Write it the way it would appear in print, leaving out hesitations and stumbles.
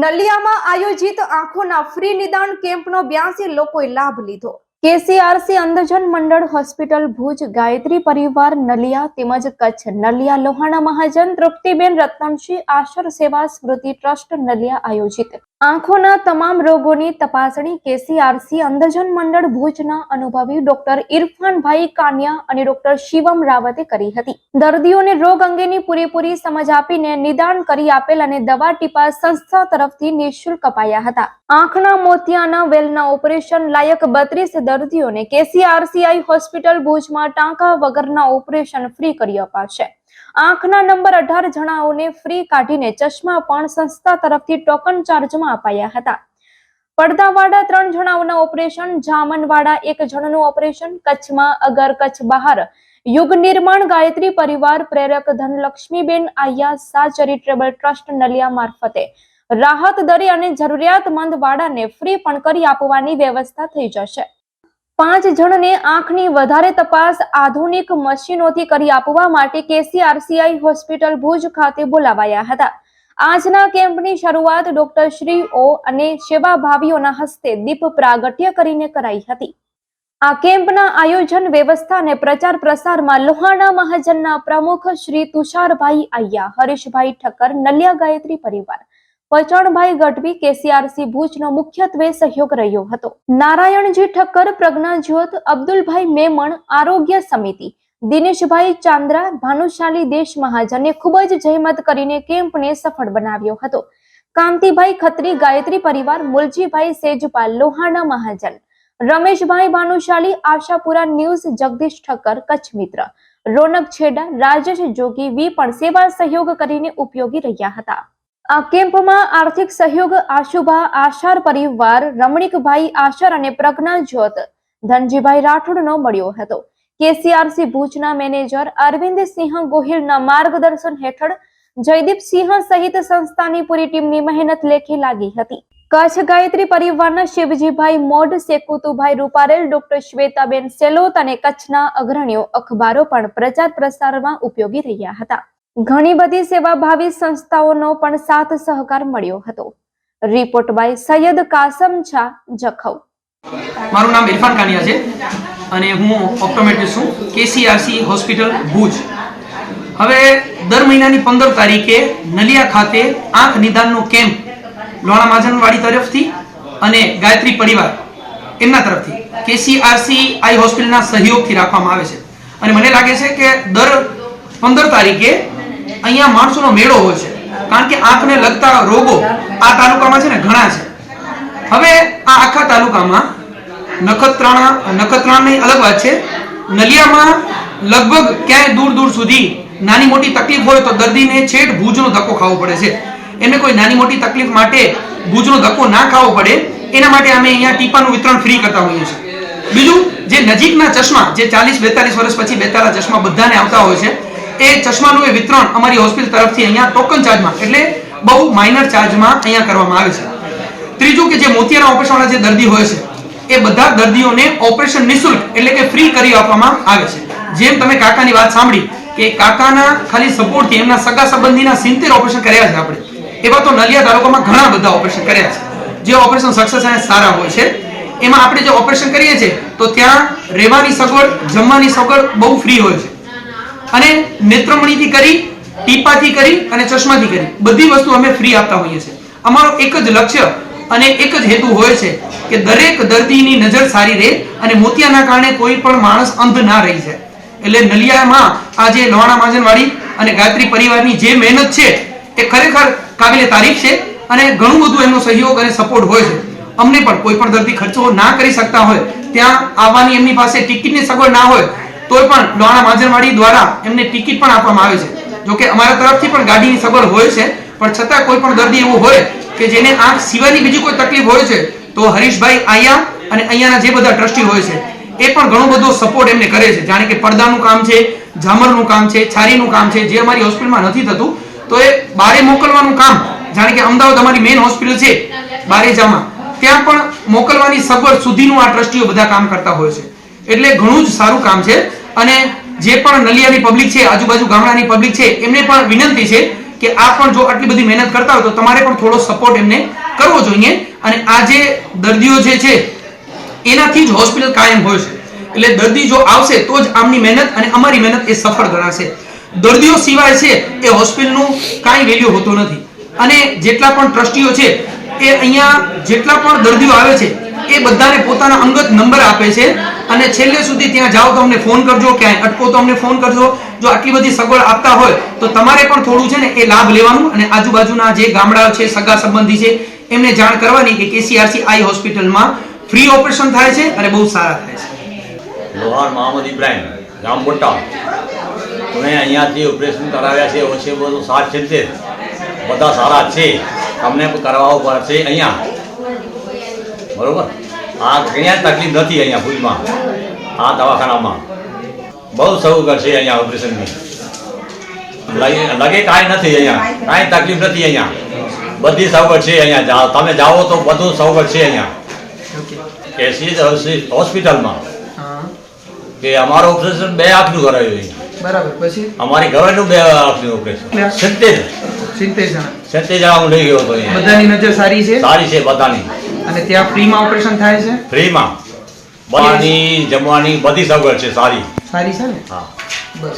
નલિયામાં આયોજિત આંખોના ફ્રી નિદાન કેમ્પનો 82 લોકોએ લાભ લીધો. કેસીઆરસી અંધજન મંડળ હોસ્પિટલ ભુજ, ગાયત્રી પરિવાર નલિયા તેમજ કચ્છ નલિયા લોહાણા મહાજન તૃપ્તિબેન રતનસિંહ આશર સેવા સ્મૃતિ ટ્રસ્ટ નલિયા આયોજિત આંખોના તમામ રોગોની તપાસણી કેસીઆરસી અંધજન મંડળ ભુજના અનુભવી ડોક્ટર ઇરફાનભાઈ કાનિયા અને ડોક્ટર શિવમ રાવતે કરી હતી. દર્દીઓને રોગ અંગેની પૂરેપૂરી સમજ આપીને નિદાન કરી આપેલ અને દવા ટીપા સંસ્થા તરફથી નિઃશુલ્ક અપાયા હતા. આંખના મોતિયાના વેલના ઓપરેશન લાયક 32 દર્દીઓને કેસીઆરસીઆઈ હોસ્પિટલ ભુજમાં ટાંકા વગરના ઓપરેશન ફ્રી કરી અપાશે. આંખના નંબર 18 જણાઓને ફ્રી કાઢીને ચશ્મા પણ સંસ્થા તરફથી ટોકન ચાર્જમાં અપાયા હતા. પડદાવાળા 3 જણાઓના ઓપરેશન, જામનવાળા 1 જણનું ઓપરેશન, કચ્છમાં અગર કચ્છ બહાર યુગ નિર્માણ ગાયત્રી પરિવાર પ્રેરક ધનલક્ષ્મીબેન આયા સા ચેરિટેબલ ટ્રસ્ટ નલિયા મારફતે રાહત દરે અને જરૂરિયાતમંદ વાળાને ફ્રી પણ કરી આપવાની વ્યવસ્થા થઈ જશે. 5 જણને આંખની વધારે તપાસ આધુનિક મશીનોથી કરી આપવા માટે કેસીઆરસીઆઈ હોસ્પિટલ ભુજ ખાતે બોલાવાયા હતા. આજના કેમ્પની શરૂઆત ડોક્ટર શ્રી ઓ અને સેવાભાવીઓના હસ્તે દીપ પ્રાગટ્ય કરીને કરાઈ હતી. આ કેમ્પના આયોજન, વ્યવસ્થા અને પ્રચાર પ્રસારમાં લોહાણા મહાજનના પ્રમુખ શ્રી તુષારભાઈ આયા, હરીશભાઈ ઠક્કર નલિયા ગાયત્રી પરિવાર, પચણભાઈ ગઢવી કેસીઆરસી ભુજનો મુખ્યત્વે સહયોગ રહ્યો હતો. નારાયણજી ઠક્કર પ્રજ્ઞાજ્યોત, અબ્દુલભાઈ મેમણ આરોગ્ય સમિતિ, દિનેશભાઈ ચાંદ્રા ભાનુશાલી દેશ મહાજને ખૂબ જ જહેમત કરીને કેમ્પને સફળ બનાવ્યો હતો. કાંતિભાઈ ખત્રી ગાયત્રી પરિવાર, મુલજીભાઈ સેજપાલ લોહાણા મહાજન, રમેશભાઈ ભાનુશાલી આશાપુરા ન્યૂઝ, જગદીશ ઠક્કર કચ્છ મિત્ર, રોનક છેડા, રાજેશ જોગી વી પણ સેવા સહયોગ કરીને ઉપયોગી રહ્યા હતા. આ કેમ્પમાં આર્થિક સહયોગ આશુભા આશાર પરિવાર, રમણીકભાઈ આશર અને પ્રજ્ઞાજ્યોત ધનજીભાઈ રાઠોડનો મળ્યો હતો. કેસીઆરસી ભુજના મેનેજર અરવિંદસિંહ ગોહિલના માર્ગદર્શન હેઠળ જયદીપસિંહ સહિત સંસ્થાની પૂરી ટીમની મહેનત લેખે લાગી હતી. કચ્છ ગાયત્રી પરિવારના શિવજીભાઈ મોઢ, સેકુતુભાઈ રૂપારેલ, ડોક્ટર શ્વેતાબેન સેલોત અને કચ્છના અગ્રણીઓ અખબારો પણ પ્રચાર પ્રસારમાં ઉપયોગી રહ્યા હતા. ઘણી બધી સેવાભાવી સંસ્થાઓનો પણ સાથ સહકાર મળ્યો હતો. Report by Syed Kasam Shah, Jakhau. મારું નામ ઇરફાન કાનિયા છે અને હું ઓપ્ટોમેટ્રિસ્ટ છું, કેસીઆરસી હોસ્પિટલ ભુજ. હવે દર મહિનાની 15 તારીખે નલિયા ખાતે આંખ નિદાનનો કેમ્પ લોણા મહાજનવાડી તરફથી અને ગાયત્રી પરિવાર એમના તરફથી કેસીઆરસી આઈ હોસ્પિટલના સહયોગથી રાખવામાં આવે છે. અને મને લાગે છે કે દર 15 તારીખે અહીંયા માણસોનો મેળો હોય છે, કારણ કે આંખને લગતા રોગો આ તાલુકામાં છે ને ઘણા છે. હવે આ આખા તાલુકામાં નખત્રાણાની અલગ વાત છે, નલિયામાં લગભગ ક્યાંય દૂર દૂર સુધી નાની મોટી તકલીફ હોય તો દર્દીને છેક ભુજનો ધક્કો ખાવો પડે છે. એમને કોઈ નાની મોટી તકલીફ માટે ભુજનો ધક્કો ના ખાવો પડે એના માટે અમે અહીંયા ટીપાનું વિતરણ ફ્રી કરતા હોઈએ છીએ. બીજું, જે નજીકના ચશ્મા, જે 40-42 વર્ષ પછી બેતાળા ચશ્મા બધાને આવતા હોય છે, એ ચશ્માનું એ વિતરણ અમારી હોસ્પિટલ તરફથી અહીંયા ટોકન ચાર્જમાં, એટલે બહુ માઇનર ચાર્જમાં અહીંયા કરવામાં આવે છે. ત્રીજું, કે જે મોતિયાના ઓપરેશનવાળા જે દર્દી હોય છે એ બધા દર્દીઓને ઓપરેશન નિઃશુલ્ક એટલે કે ફ્રી કરી આપવામાં આવે છે. જેમ તમે કાકાની વાત સાંભળી કે કાકાના ખાલી સપોર્ટથી એમના સગા સંબંધીના 70 ઓપરેશન કર્યા છે આપણે, એવા તો નલિયા તાલુકામાં ઘણા બધા ઓપરેશન કર્યા છે. જે ઓપરેશન સક્સેસ અને સારા હોય છે એમાં આપણે જે ઓપરેશન કરીએ છીએ તો ત્યાં રહેવાની સગવડ, જમવાની સગવડ બહુ ફ્રી હોય છે. અને નેત્રમણીથી કરી, ટીપાથી કરી અને ચશ્માથી કરી બધી વસ્તુ અમે ફ્રી આપતા હોઈએ છીએ. અમારો એક જ લક્ષ્ય અને એક જ હેતુ હોય છે કે દરેક દર્દીની નજર સારી રહે અને મોતિયાના કારણે કોઈ પણ માણસ અંધ ના રહી જાય. એટલે નલિયામાં આ જે લોહાણા મહાજનવાડી અને ગાયત્રી પરિવારની જે મહેનત છે એ ખરેખર કાબિલે તારીફ છે અને ઘણું બધું એમનો સહયોગ અને સપોર્ટ હોય છે. અમને પણ કોઈ પણ દર્દી ખર્ચો ના કરી શકતા હોય, ત્યાં આવવાની એમની પાસે ટિકિટની સગવડ ના હોય તોય પણ લોહાણા મહાજનવાડી દ્વારા એમને ટિકિટ પણ આપવામાં આવે છે. જોકે અમારા તરફથી પણ ગાડીની સગવડ હોય છે, પણ છતાં કોઈ પણ દર્દી એવું હોય કે જેને આંખ સિવાયની બીજી કોઈ તકલીફ હોય છે તો હરીશભાઈ આયા અને અહીંયાના જે બધા ટ્રસ્ટી હોય છે એ પણ ઘણો બધો સપોર્ટ એમને કરે છે. જાણે કે પડદાનું કામ છે, ઝામરનું કામ છે, છારીનું કામ છે, જે અમારી હોસ્પિટલમાં નથી થતું તો એ બારે મોકલવાનું કામ, જાણે કે અમદાવાદ અમારી મેઇન હોસ્પિટલ છે બારેજામાં, ત્યાં પણ મોકલવાની સગવડ સુધીનું આ ટ્રસ્ટીઓ બધા કામ કરતા હોય છે. એટલે ઘણું જ સારું કામ છે. અને જે પણ નલિયાની પબ્લિક છે, આજુબાજુ ગામડાની પબ્લિક છે, એમને પણ વિનંતી છે કે આ પણ જો આટલી બધી મહેનત કરતા હોય તો તમારે પણ થોડો સપોર્ટ એમને કરવો જોઈએ. અને આ જે દર્દીઓ જે છે એનાથી જ હોસ્પિટલ કાયમ હોય છે. એટલે દર્દી જો આવશે તો જ આમની મહેનત અને અમારી મહેનત એ સફળ ગણાશે. દર્દીઓ સિવાય છે એ હોસ્પિટલનું કાંઈ વેલ્યુ હોતું નથી. અને જેટલા પણ ટ્રસ્ટીઓ છે એ અહીંયા જેટલા પણ દર્દીઓ આવે છે એ બધાને પોતાના અંગત નંબર આપે છે અને છેલ્લે સુધી ત્યાં જાઓ તો અમને ફોન કરજો, ક્યાંય અટકો તો અમને ફોન કરજો. જો આટલી બધી સગવડ આપતા હોય તો તમારે પણ થોડું છે ને એ લાભ લેવાનું અને આજુબાજુના જે ગામડાઓ છે, સગા સંબંધી છે, એમને જાણ કરવાની કે કેસીઆરસી આઈ હોસ્પિટલમાં ફ્રી ઓપરેશન થાય છે અને બહુ સારા થાય છે. લોહાર મોહમ્મદ ઇબ્રાહિમ, ગામ બોટાદ. અમે અહીંયાથી ઓપરેશન કરાવ્યા છે ઓછે બધું 770 બધા સારા છે. અમને કરાવવું પડશે અહીંયા, બરોબર. આ અહીંયા તકલીફ નથી અહીંયા ભુજમાં, આ દવાખાનામાં બહુ સગવડ છે અહીંયા ઓપરેશનની. લગે કાંઈ નથી અહીંયા, કાંઈ તકલીફ નથી અહીંયા, બધી સગવડ છે અહીંયા. તમે જાઓ તો બધું સગવડ છે અહીંયા કેસી હોસ્પિટલમાં. કે અમારું ઓપરેશન 2 આંખનું કરાવ્યું અહીંયા. બરાબર. પછી અમારી ગવર્મેન્ટનું 2 આંખનું ઓપરેશન 70 જણા હું લઈ ગયો હતો અહીંયા. બધાની નજર સારી છે, સારી છે બધાની. અને ત્યાં ફ્રીમાં ઓપરેશન થાય છે. ફ્રીમાં બધાની જમવાની બધી સગવડ છે સારી. સારી છે ને? હા. બસ.